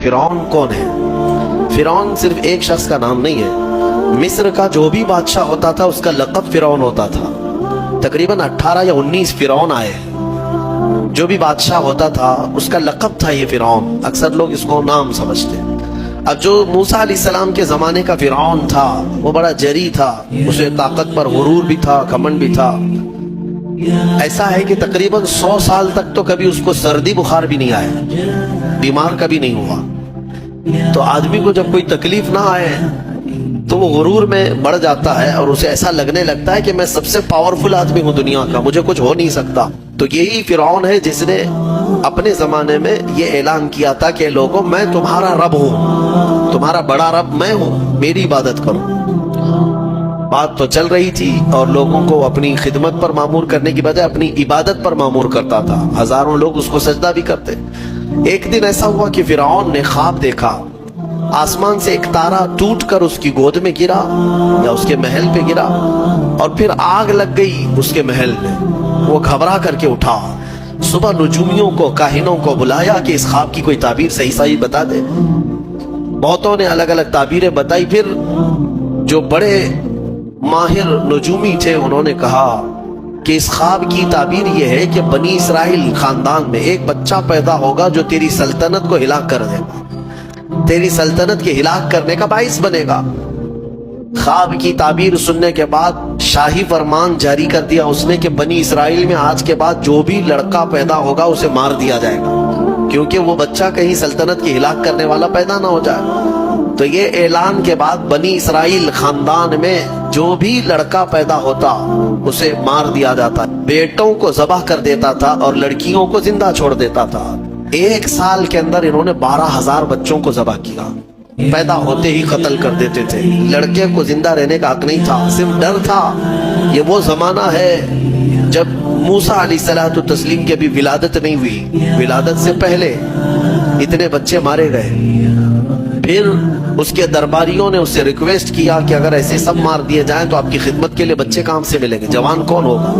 फिरौन कौन है? फिरौन सिर्फ एक शख्स का नाम नहीं है। मिस्र का जो भी बादशाह होता था उसका लक़ब फिरौन होता था। तकरीबन 18 या 19 फिरौन आए। जो भी बादशाह होता था उसका लक़ब था ये फिरौन। अक्सर लोग इसको नाम समझते। अब जो मूसा अलैहिस्सलाम के ज़माने का फिरौन था वो बड़ा जरी था, उसे ताकत पर गुरूर भी था, घमंड भी था। ऐसा है कि तकरीबन 100 साल तक तो कभी उसको सर्दी बुखार भी नहीं आया, बीमार कभी नहीं हुआ। तो आदमी को जब कोई तकलीफ ना आए तो वो गुरूर में बढ़ जाता है और उसे ऐसा लगने लगता है कि मैं सबसे पावरफुल आदमी हूँ दुनिया का, मुझे कुछ हो नहीं सकता। तो यही फिरौन है जिसने अपने जमाने में ये ऐलान किया था कि लोगों मैं तुम्हारा रब हूँ, तुम्हारा बड़ा रब मैं हूँ, मेरी इबादत करो। बात तो चल रही थी और लोगों को अपनी खिदमत पर मामूर करने की बजाय अपनी इबादत पर मामूर करता था। हजारों लोग उसको सजदा भी करते। एक दिन ऐसा हुआ कि फिरौन ने ख्वाब देखा, आसमान से एक तारा टूटकर उसकी गोद में गिरा या उसके महल पे गिरा और फिर आग लग गई उसके महल में। वो घबरा करके उठा, सुबह नुजूमियों को, काहिनों को बुलाया कि इस ख्वाब की कोई ताबीर सही सही बता दे। बहुतों ने अलग अलग ताबीरें बताई। फिर जो बड़े माहिर नजूमी थे उन्होंने कहा कि इस ख्वाब की ताबीर यह है कि बनी इसराइल खानदान में एक बच्चा पैदा होगा जो तेरी सल्तनत को हिलाक कर देगा, तेरी सल्तनत के हिलाक करने का बाइस बनेगा। ख्वाब की ताबीर सुनने के बाद शाही फरमान जारी कर दिया उसने कि बनी इसराइल में आज के बाद जो भी लड़का पैदा होगा उसे मार दिया जाएगा, क्योंकि वो बच्चा कहीं सल्तनत की हिलाक करने वाला पैदा ना हो जाए। तो ये ऐलान के बाद बनी इसराइल खानदान में जो भी लड़का पैदा होता उसे मार दिया जाता, बेटों को ज़बह कर देता था और लड़कियों को जिंदा छोड़ देता था। 1 साल के अंदर इन्होंने 12,000 बच्चों को ज़बह किया, पैदा होते ही कत्ल कर देते थे। लड़के को जिंदा रहने का हक नहीं था, सिर्फ डर था। ये वो जमाना है जब मूसा अलैहिस्सलातु तस्लीम की अभी विलादत नहीं हुई, विलादत से पहले इतने बच्चे मारे गए। फिर उसके दरबारियों ने उससे रिक्वेस्ट किया कि अगर ऐसे सब मार दिए जाएं तो आपकी खिदमत के लिए बच्चे कहां से मिलेंगे, जवान कौन होगा?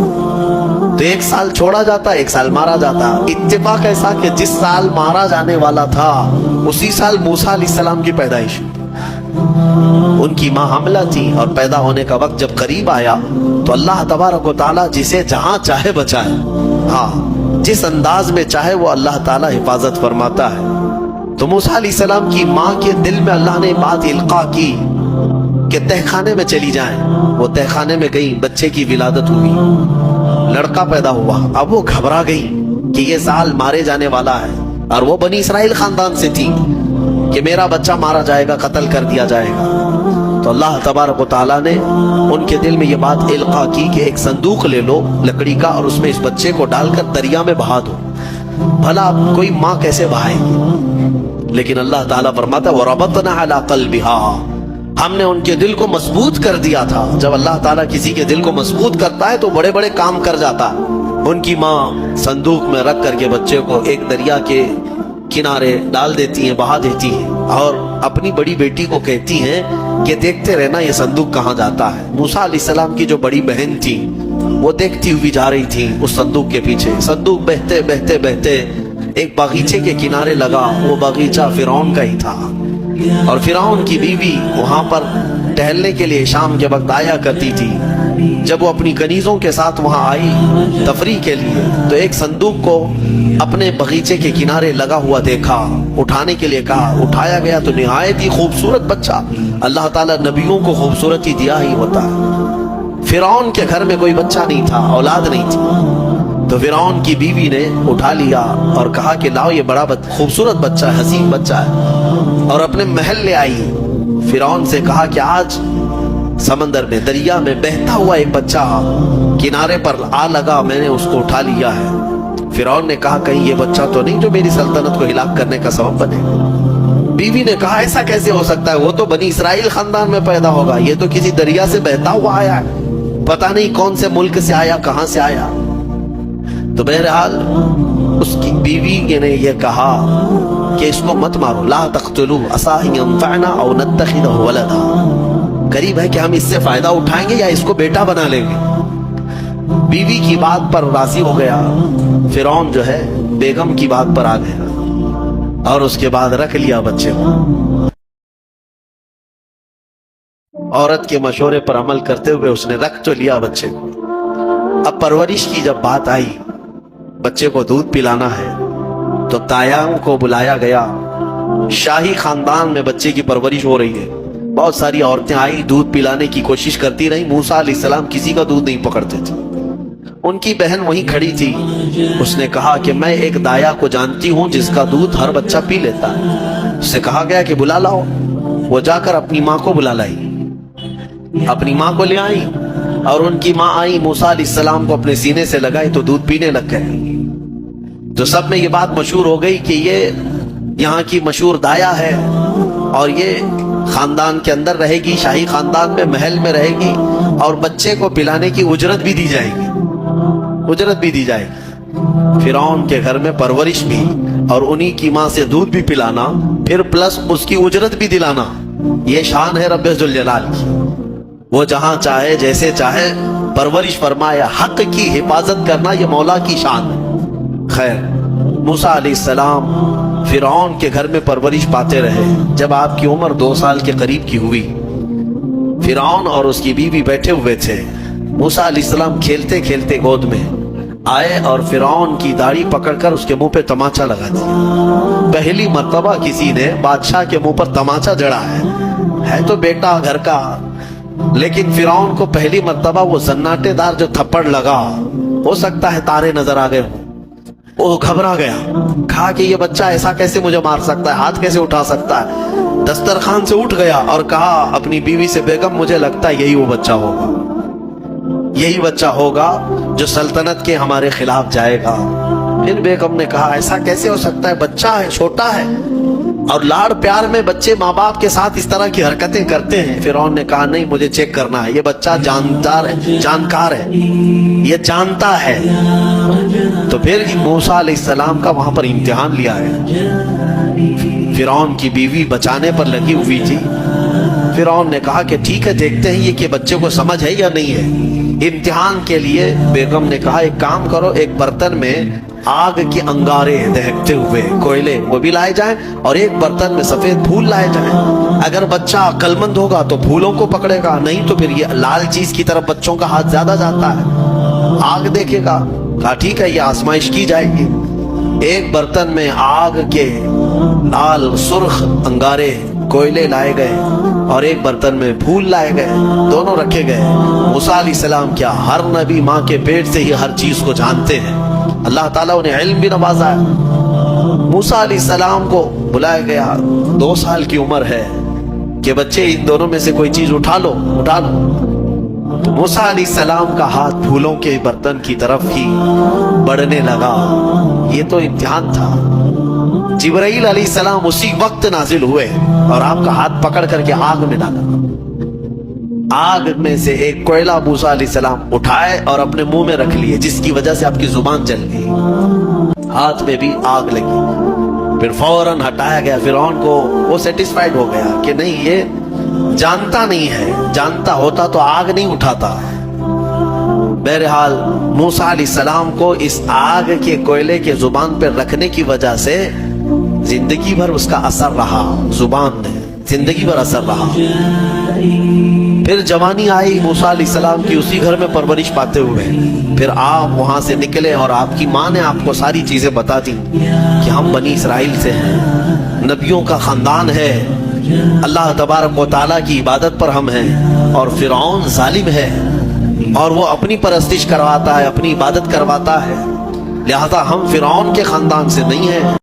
तो 1 साल छोड़ा जाता, 1 साल मारा जाता। इत्तेफाक ऐसा कि जिस साल मारा जाने वाला था उसी साल मूसा अलैहिस्सलाम की पैदाइश। उनकी माँ हमला थी और पैदा होने का वक्त जब करीब आया तो अल्लाह तबारक व तआला जिसे जहां चाहे बचाए, हाँ जिस अंदाज में चाहे वो अल्लाह ताला हिफाजत फरमाता है। तो मूसा अलैहिस्सलाम की माँ के दिल में अल्लाह ने बात इल्का की कि तहखाने में चली जाएं। वो तहखाने में गई, बच्चे की विलादत हुई, लड़का पैदा हुआ। अब वो घबरा गई कि ये साल मारे जाने वाला है और वो बनी इसराइल खानदान से थी कि मेरा बच्चा मारा जाएगा, कत्ल कर दिया जाएगा। तो अल्लाह तबारक व तआला ने उनके दिल में ये बात इल्का की कि एक संदूक ले लो लकड़ी का और उसमें इस बच्चे को डालकर दरिया में बहा दो। भला कोई माँ कैसे बहाएगी? लेकिन अल्लाह ताला फरमाता वरबतना अला क़ल्बिहा, हमने उनके दिल को मजबूत कर दिया था। जब अल्लाह ताला किसी के दिल को मजबूत करता है तो बड़े बड़े काम कर जाता है। उनकी माँ संदूक में रख करके बच्चे को एक दरिया के किनारे डाल देती हैं, बहा देती हैं और अपनी बड़ी बेटी को कहती हैं कि देखते रहना ये संदूक कहाँ जाता है। मूसा अलैहिस्सलाम की जो बड़ी बहन थी वो देखती हुई जा रही थी उस संदूक के पीछे। संदूक बहते बहते बहते एक बागीचे के किनारे लगा। वो बागीचा फिरौन का ही था और फिरौन की बीवी वहां पर टहलने के लिए शाम के वक्त आया करती थी। जब वो अपनी कनीजों के साथ वहां आई तफरीह के लिए तो एक संदूक को अपने बगीचे के किनारे लगा हुआ देखा, उठाने के लिए कहा, उठाया गया तो निहायत ही खूबसूरत बच्चा। अल्लाह ताला नबियों को खूबसूरती दिया ही होता है। फिरौन के घर में कोई बच्चा नहीं था, औलाद नहीं थी। तो फिरौन की बीवी ने उठा लिया और कहा कि लाओ ये बड़ा खूबसूरत बच्चा है, हसीन बच्चा है, और अपने महल ले आई। फिरौन से कहा कि आज समंदर में, दरिया में बहता हुआ एक बच्चा किनारे पर आ लगा, मैंने उसको उठा लिया है। फिरौन ने कहा कहीं ये बच्चा तो नहीं जो मेरी सल्तनत को हिलाक करने का सबब बने। बीवी ने कहा ऐसा कैसे हो सकता है, वो तो बनी इसराइल खानदान में पैदा होगा, ये तो किसी दरिया से बहता हुआ आया है, पता नहीं कौन से मुल्क से आया, कहां से आया। तो बहरहाल उसकी बीवी ने यह कहा कि इसको मत मारो, ला तक़्तुलू असा अन यंफ़अना औ नत्तख़िज़हु वलदा, करीब है कि हम इससे फायदा उठाएंगे या इसको बेटा बना लेंगे। बीवी की बात पर राजी हो गया फिरौन, जो है बेगम की बात पर आ गया। اور اس کے بعد رکھ لیا بچے کو. عورت کے مشورے پر عمل کرتے ہوئے اس نے رکھ تو لیا بچے کو. اب پرورش کی جب بات آئی, بچے کو دودھ پلانا ہے, تو تایام کو بلایا گیا. شاہی خاندان میں بچے کی پرورش ہو رہی ہے. بہت ساری عورتیں آئی, دودھ پلانے کی کوشش کرتی رہی. موسیٰ علیہ السلام کسی کا دودھ نہیں پکڑتے تھے. ان کی بہن وہیں کھڑی تھی. اس نے کہا کہ میں ایک دایا کو جانتی ہوں جس کا دودھ ہر بچہ پی لیتا ہے. اس سے کہا گیا کہ بلا لاؤ. وہ جا کر اپنی ماں کو بلا لائی, اپنی ماں کو لے آئی, اور ان کی ماں آئی, موسیٰ علیہ السلام کو اپنے سینے سے لگائی تو دودھ پینے لگ گئے. تو سب میں یہ بات مشہور ہو گئی کہ یہ یہاں کی مشہور دایا ہے, اور یہ خاندان کے اندر رہے گی, شاہی خاندان میں محل میں رہے گی, اور بچے کو پلانے کی اجرت بھی دی جائے گی, اجرت بھی دی جائے گی. فرعون کے گھر میں پرورش بھی, اور انہی کی ماں سے دودھ بھی پلانا, پھر پلس اس کی اجرت بھی دلانا. یہ شان ہے رب ذوالجلال کی. وہ جہاں چاہے جیسے چاہے پرورش فرمائے. حق کی حفاظت کرنا یہ مولا کی شان ہے. خیر, موسیٰ علیہ السلام فرعون کے گھر میں پرورش پاتے رہے. جب آپ کی عمر 2 سال کے قریب کی ہوئی, فرعون اور اس کی بیوی بیٹھے ہوئے تھے. موسیٰ علیہ السلام کھیلتے کھیلتے گود میں آئے اور فرعون کی داڑھی پکڑ کر اس کے منہ پہ تماچا لگا دیا. پہلی مرتبہ کسی نے بادشاہ کے منہ پر تماچا جڑا ہے تو بیٹا گھر کا, لیکن فرعون کو پہلی مرتبہ وہ زناٹے دار جو تھپڑ لگا, ہو سکتا ہے تارے نظر آ گئے. وہ گھبرا گیا, کہا کہ یہ بچہ ایسا کیسے مجھے مار سکتا ہے, ہاتھ کیسے اٹھا سکتا ہے. دسترخوان سے اٹھ گیا اور کہا اپنی بیوی سے, بیگم مجھے لگتا ہے یہی وہ بچہ ہوگا, یہی بچہ ہوگا جو سلطنت کے ہمارے خلاف جائے گا. پھر بیگم نے کہا ایسا کیسے ہو سکتا ہے, بچہ ہے, چھوٹا ہے, اور لاڑ پیار میں بچے ماں باپ کے ساتھ اس طرح کی حرکتیں کرتے ہیں. فرعون نے کہا نہیں, مجھے چیک کرنا ہے, یہ بچہ جانکار ہے, یہ جانتا ہے. تو پھر موسیٰ علیہ السلام کا وہاں پر امتحان لیا ہے. فرعون کی بیوی بچانے پر لگی ہوئی تھی. فرعون نے کہا کہ ٹھیک ہے, دیکھتے ہیں یہ کہ بچے کو سمجھ ہے یا نہیں ہے. امتحان کے لیے بیگم نے کہا ایک کام کرو, ایک برتن میں آگ کے انگارے دہکتے ہوئے کوئلے وہ بھی لائے جائیں, اور ایک برتن میں سفید پھول لائے جائیں. اگر بچہ عقل مند ہوگا تو پھولوں کو پکڑے گا, نہیں تو پھر یہ لال چیز کی طرف بچوں کا ہاتھ زیادہ جاتا ہے, آگ دیکھے گا. کہا ٹھیک ہے, یہ آزمائش کی جائے گی. ایک برتن میں آگ کے لال سرخ انگارے کوئلے لائے گئے, اور ایک برتن میں پھول لائے گئے, دونوں رکھے گئے. موسیٰ علیہ السلام کیا, ہر نبی ماں کے پیٹ سے ہی ہر چیز کو جانتے ہیں. اللہ تعالیٰ انہیں علم بھی نوازا ہے. موسیٰ علیہ السلام کو بلایا گیا, 2 سال کی عمر ہے, کہ بچے ان دونوں میں سے کوئی چیز اٹھا لو. تو موسیٰ علیہ السلام کا ہاتھ پھولوں کے برتن کی طرف ہی بڑھنے لگا. یہ تو امتحان تھا. جبرائیل علیہ السلام اسی وقت نازل ہوئے اور آپ کا ہاتھ پکڑ کر کے آگ میں ڈالا. آگ میں سے ایک کوئلہ موسیٰ علیہ السلام اٹھائے اور اپنے منہ میں رکھ لیے, جس کی وجہ سے آپ کی زبان جل گئی, ہاتھ میں بھی آگ لگی. پھر فوراً ہٹایا گیا. فرعون کو وہ سیٹسفائیڈ ہو گیا کہ نہیں, یہ جانتا نہیں ہے, جانتا ہوتا تو آگ نہیں اٹھاتا. بہرحال موسیٰ علیہ السلام کو اس آگ کے کوئلے کے زبان پر رکھنے کی وجہ سے زندگی بھر اس کا اثر رہا, زبان میں زندگی بھر اثر رہا. پھر جوانی آئی موسیٰ علیہ السلام کی, اسی گھر میں پرورش پاتے ہوئے. پھر آپ وہاں سے نکلے اور آپ کی ماں نے آپ کو ساری چیزیں بتا دی کہ ہم بنی اسرائیل سے ہیں, نبیوں کا خاندان ہے, اللہ تبارک و تعالیٰ کی عبادت پر ہم ہیں, اور فرعون ظالم ہے اور وہ اپنی پرستش کرواتا ہے, اپنی عبادت کرواتا ہے, لہذا ہم فرعون کے خاندان سے نہیں ہیں.